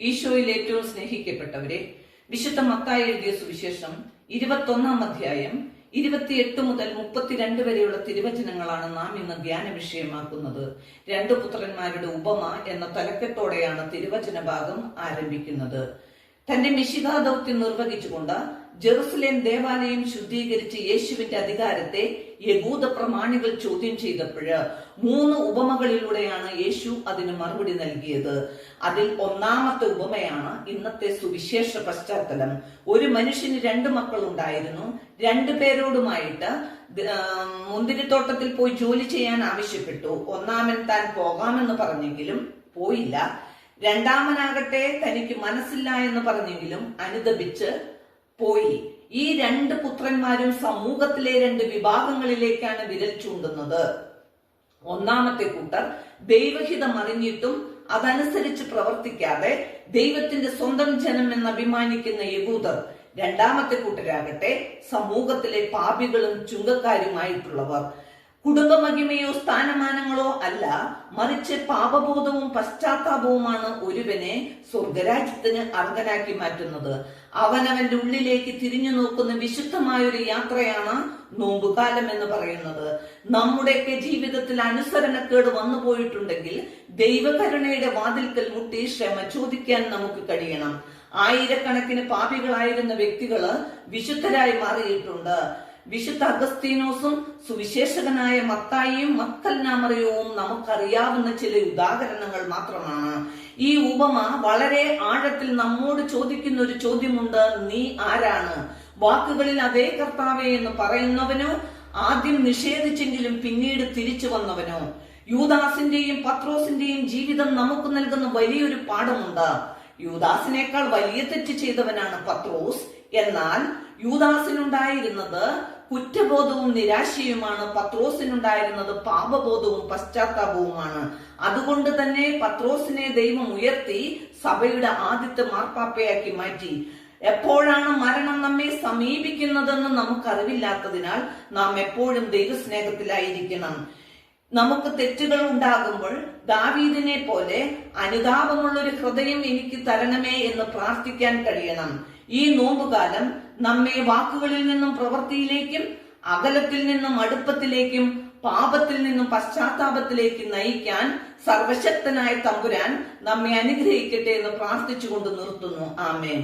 ഈശോയിൽ ഏറ്റവും സ്നേഹിക്കപ്പെട്ടവരെ, വിശുദ്ധ മത്തായി എഴുതിയ സുവിശേഷം 21 അധ്യായം 28 മുതൽ 32 വരെയുള്ള തിരുവചനങ്ങളാണ് നാം ഇന്ന് ധ്യാന വിഷയമാക്കുന്നത്. രണ്ടു പുത്രന്മാരുടെ ഉപമ എന്ന തലക്കെട്ടോടെയാണ് തിരുവചന ഭാഗം ആരംഭിക്കുന്നത്. തന്റെ മിശിഹാ ദൗത്യം നിർവഹിച്ചുകൊണ്ട് ജെറുസലേം ദേവാലയം ശുദ്ധീകരിച്ച് യേശുവിന്റെ അധികാരത്തെ യഹൂദ പ്രമാണികൾ ചോദ്യം ചെയ്തപ്പോൾ 3 ഉപമകളിലൂടെയാണ് യേശു അതിന് മറുപടി നൽകിയത്. അതിൽ ഒന്നാമത്തെ ഉപമയാണ് ഇന്നത്തെ സുവിശേഷ പശ്ചാത്തലം. ഒരു മനുഷ്യന് 2 മക്കൾ ഉണ്ടായിരുന്നു. 2 പേരോടുമായിട്ട് മുന്തിരിത്തോട്ടത്തിൽ പോയി ജോലി ചെയ്യാൻ ആവശ്യപ്പെട്ടു. ഒന്നാമൻ താൻ പോകാമെന്ന് പറഞ്ഞെങ്കിലും പോയില്ല. രണ്ടാമനാകട്ടെ തനിക്ക് മനസ്സില്ല എന്ന് പറഞ്ഞെങ്കിലും അനുദപിച്ച് പോയി. ഈ 2 പുത്രന്മാരും സമൂഹത്തിലെ 2 വിഭാഗങ്ങളിലേക്കാണ് വിരൽ ചൂണ്ടുന്നത്. ഒന്നാമത്തെ കൂട്ടർ ദൈവഹിതം അറിഞ്ഞിട്ടും അതനുസരിച്ച് പ്രവർത്തിക്കാതെ ദൈവത്തിന്റെ സ്വന്തം ജനം എന്ന് അഭിമാനിക്കുന്ന യഹൂദർ. രണ്ടാമത്തെ കൂട്ടരാകട്ടെ സമൂഹത്തിലെ പാപികളും ചുങ്കക്കാരുമായിട്ടുള്ളവർ. കുടുംബമഹിമയോ സ്ഥാനമാനങ്ങളോ അല്ല, മറിച്ച് പാപബോധവും പശ്ചാത്താപവുമാണ് ഒരുവനെ സ്വർഗരാജ്യത്തിന് അർഹനാക്കി മാറ്റുന്നത്. അവനവന്റെ ഉള്ളിലേക്ക് തിരിഞ്ഞു നോക്കുന്ന വിശുദ്ധമായൊരു യാത്രയാണ് നോമ്പുകാലം എന്ന് പറയുന്നത്. നമ്മുടെയൊക്കെ ജീവിതത്തിൽ അനുസരണക്കേട് വന്നു പോയിട്ടുണ്ടെങ്കിൽ ദൈവകരുണയുടെ വാതിൽക്കൽ മുട്ടി ക്ഷമ ചോദിക്കാൻ നമുക്ക് കഴിയണം. ആയിരക്കണക്കിന് പാപികളായിരുന്ന വ്യക്തികള് വിശുദ്ധരായി മാറിയിട്ടുണ്ട്. വിശുദ്ധ അഗസ്തീനോസും സുവിശേഷകനായ മത്തായിയും മക്കൽനാമറിയവും നമുക്കറിയാവുന്ന ചില ഉദാഹരണങ്ങൾ മാത്രമാണ്. ഈ ഉപമ വളരെ ആഴത്തിൽ നമ്മോട് ചോദിക്കുന്ന ഒരു ചോദ്യമുണ്ട്: നീ ആരാണ്? വാക്കുകളിൽ അതേ കർത്താവേ എന്ന് പറയുന്നവനോ, ആദ്യം നിഷേധിച്ചെങ്കിലും പിന്നീട് തിരിച്ചു വന്നവനോ? യൂദാസിന്റെയും പത്രോസിന്റെയും ജീവിതം നമുക്ക് നൽകുന്ന വലിയൊരു പാഠമുണ്ട്. യൂദാസിനേക്കാൾ വലിയ തെറ്റ് ചെയ്തവനാണ് പത്രോസ്. എന്നാൽ യൂദാസിനുണ്ടായിരുന്നത് കുറ്റബോധവും നിരാശയുമാണ്. പത്രോസിനുണ്ടായിരുന്നത് പാപബോധവും പശ്ചാത്താപവുമാണ്. അതുകൊണ്ട് തന്നെ പത്രോസിനെ ദൈവം ഉയർത്തി സഭയുടെ ആദ്യത്തെ മാർപ്പാപ്പയാക്കി മാറ്റി. എപ്പോഴാണ് മരണം നമ്മെ സമീപിക്കുന്നതെന്ന് നമുക്കറിവില്ലാത്തതിനാൽ നാം എപ്പോഴും ദൈവസ്നേഹത്തിലായിരിക്കണം. നമുക്ക് തെറ്റുകൾ ഉണ്ടാകുമ്പോൾ ദാവീദിനെ പോലെ അനുതാപമുള്ളൊരു ഹൃദയം എനിക്ക് തരണമേ എന്ന് പ്രാർത്ഥിക്കാൻ കഴിയണം. ഈ നോമ്പുകാലം നമ്മെ വാക്കുകളിൽ നിന്നും പ്രവൃത്തിയിലേക്കും, അകലത്തിൽ നിന്നും അടുപ്പത്തിലേക്കും, പാപത്തിൽ നിന്നും പശ്ചാത്താപത്തിലേക്ക് നയിക്കാൻ സർവശക്തനായ തമ്പുരാൻ നമ്മെ അനുഗ്രഹിക്കട്ടെ എന്ന് പ്രാർത്ഥിച്ചുകൊണ്ട് നിർത്തുന്നു. ആമേൻ.